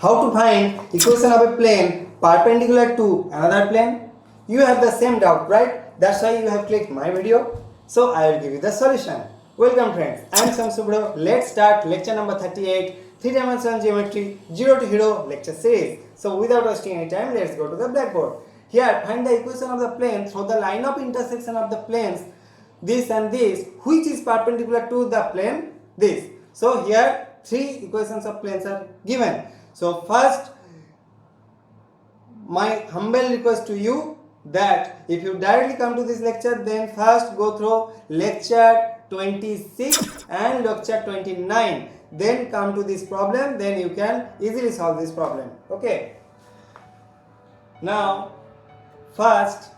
how to find equation of a plane perpendicular to another plane? You have the same doubt, right? That's why you have clicked my video. So I will give you the solution. Welcome friends, I am Samsubro. Let's start lecture number 38, 3-dimensional geometry 0 to hero lecture series. So without wasting any time, let's go to the blackboard. Here, find the equation of the plane through the line of intersection of the planes this and this, which is perpendicular to the plane this. So here, three equations of planes are given. So first, my humble request to you that if you directly come to this lecture, then first go through lecture 26 and lecture 29, then come to this problem, then you can easily solve this problem. Okay, now first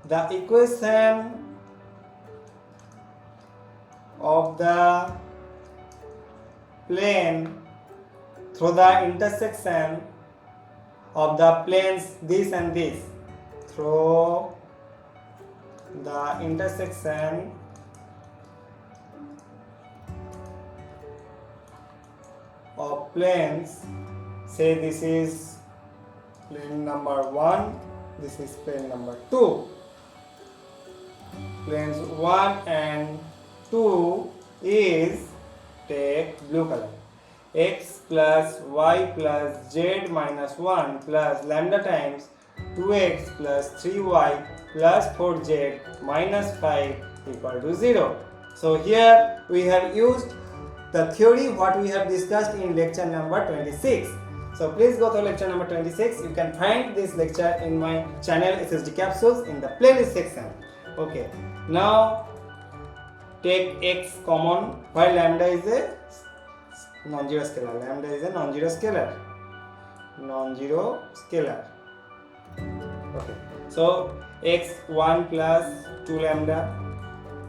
the equation of the plane through the intersection of the planes this and this, through the intersection of planes, say this is plane number 1, this is plane number 2. Planes 1 and 2 is, take blue color, x plus y plus z minus 1 plus lambda times 2x plus 3y plus 4z minus 5 equal to 0. So here we have used the theory what we have discussed in lecture number 26. So please go to lecture number 26. You can find this lecture in my channel SSD capsules in the playlist section. Okay, now take x common while lambda is a non-zero scalar. Lambda is a non-zero scalar. Non-zero scalar. Okay, so x1 plus 2 lambda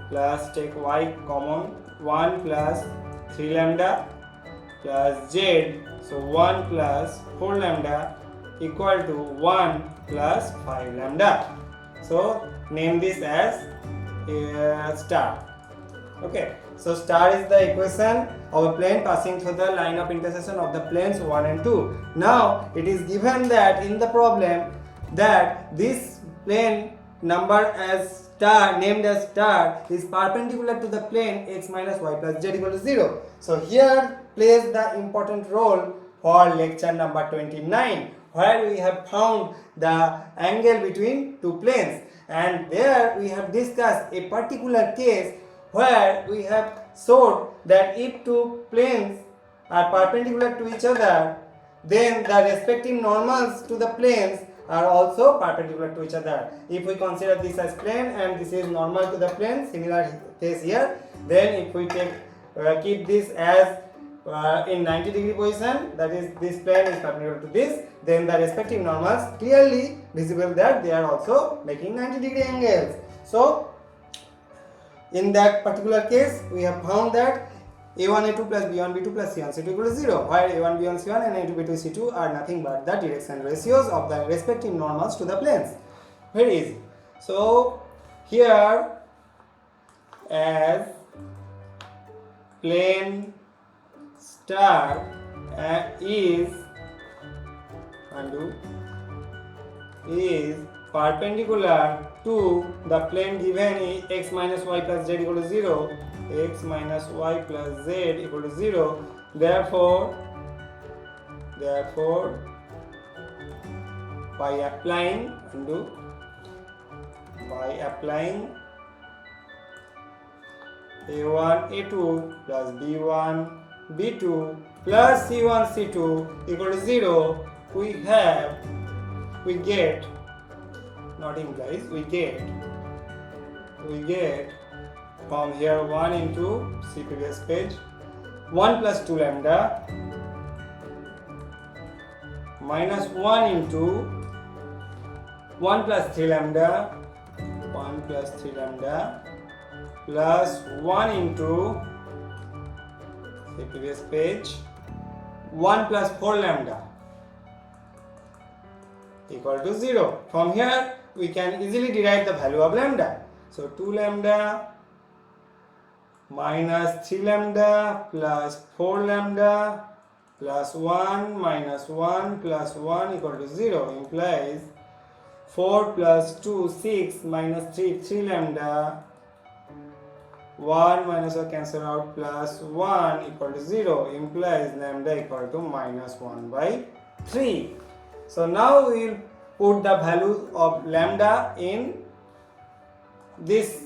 plus take y common 1 plus 3 lambda plus z, so 1 plus 4 lambda equal to 1 plus 5 lambda. So name this as star. Okay, so star is the equation of a plane passing through the line of intersection of the planes 1 and 2. Now it is given that in the problem that this plane number as star, named as star, is perpendicular to the plane x minus y plus z equal to 0. So here plays the important role for lecture number 29, where we have found the angle between two planes, and there we have discussed a particular case where we have showed that if two planes are perpendicular to each other, then the respective normals to the planes are also perpendicular to each other. If we consider this as plane and this is normal to the plane, similar case here, then if we take keep this as in 90-degree position, that is this plane is perpendicular to this, then the respective normals clearly visible that they are also making 90-degree angles. So in that particular case, we have found that a1 a2 plus b1 b2 plus c1 c2 equal to 0, while a1 b1 c1 and a2 b2 c2 are nothing but the direction ratios of the respective normals to the planes. Very easy. So here as plane star is perpendicular to the plane given is x minus y plus z equal to 0, x minus y plus z equal to 0. Therefore by applying a1 a2 plus b1 b2 plus c1 c2 equal to 0, we get from here 1 into, see previous page, 1 plus 2 lambda minus 1 into 1 plus 3 lambda plus 1 into, see previous page, 1 plus 4 lambda equal to 0. From here we can easily derive the value of lambda. So 2 lambda minus 3 lambda plus 4 lambda plus 1 minus 1 plus 1 equal to 0 implies 4 plus 2 6 minus 3 3 lambda 1 minus 1 cancel out plus 1 equal to 0 implies lambda equal to minus 1 by 3. So now we will put the value of lambda in this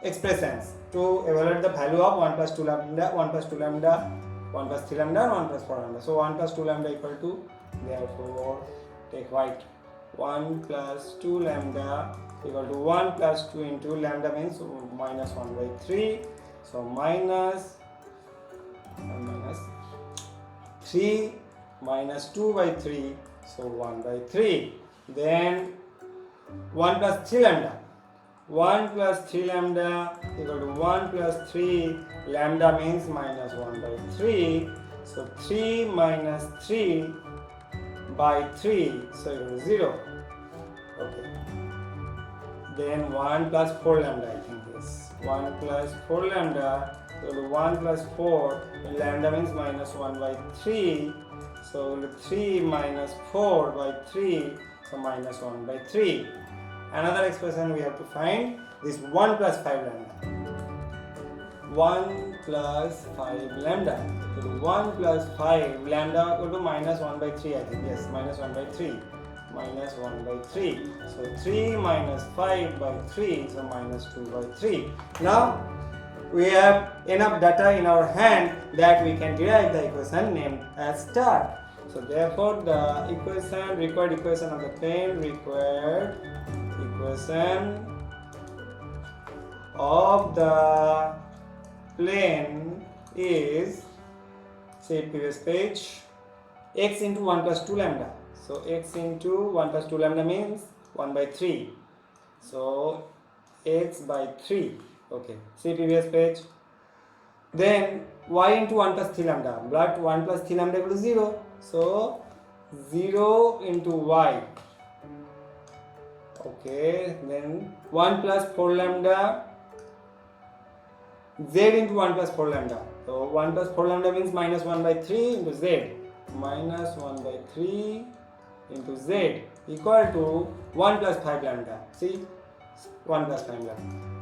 expressions to evaluate the value of 1 plus 2 lambda, 1 plus 2 lambda, 1 plus 3 lambda and 1 plus 4 lambda. So 1 plus 2 lambda equal to, therefore take white, 1 plus 2 lambda equal to 1 plus 2 into lambda means minus 1 by 3. So minus 3 minus 2 by 3, so 1 by 3. Then 1 plus 3 lambda, 1 plus 3 lambda equal to 1 plus 3 lambda means minus 1 by 3. So 3 minus 3 by 3, so equal to 0. Okay. Then 1 plus 4 lambda, I think this 1 plus 4 lambda equal to 1 plus 4, lambda means minus 1 by 3. So 3 minus 4 by 3, so minus 1 by 3. Another expression we have to find this 1 plus 5 lambda. 1 plus 5 lambda. So 1 plus 5 lambda equal to minus 1 by 3, I think. Yes, minus 1 by 3. Minus 1 by 3. So 3 minus 5 by 3, so minus 2 by 3. Now we have enough data in our hand that we can derive the equation named as star. So therefore the required equation of the plane, required equation of the plane is, say previous page, x into 1 plus 2 lambda. So x into 1 plus 2 lambda means 1 by 3. So x by 3. Okay, see previous page. Then y into 1 plus 3 lambda, but 1 plus 3 lambda equal to 0. So 0 into y. Okay, then 1 plus 4 lambda, z into 1 plus 4 lambda. So 1 plus 4 lambda means minus 1 by 3 into z. Minus 1 by 3 into z equal to 1 plus 5 lambda. See, 1 plus 5 lambda.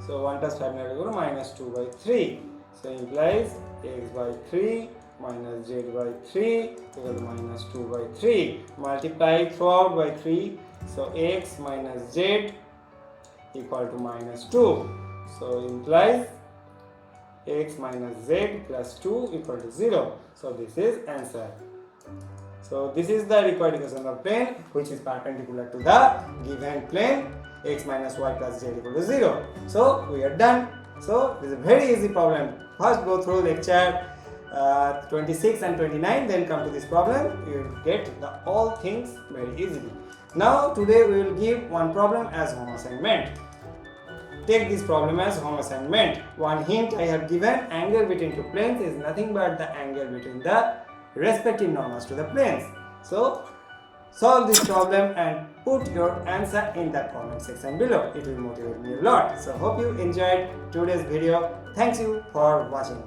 So 1 plus 5 lambda equal to minus 2 by 3. So implies x by 3 minus z by 3 equal to minus 2 by 3. Multiply throughout by 3. So x minus z equal to minus 2. So implies x minus z plus 2 equal to 0. So this is answer. So this is the required equation of plane which is perpendicular to the given plane, x minus y plus z equal to 0. So we are done. So this is a very easy problem. First go through lecture 26 and 29, then come to this problem. You will get all things very easily. Now today we will give one problem as home assignment. Take this problem as home assignment. One hint I have given, angle between two planes is nothing but the angle between the respective normals to the planes. So solve this problem and put your answer in the comment section below. It will motivate me a lot. So hope you enjoyed today's video. Thank you for watching.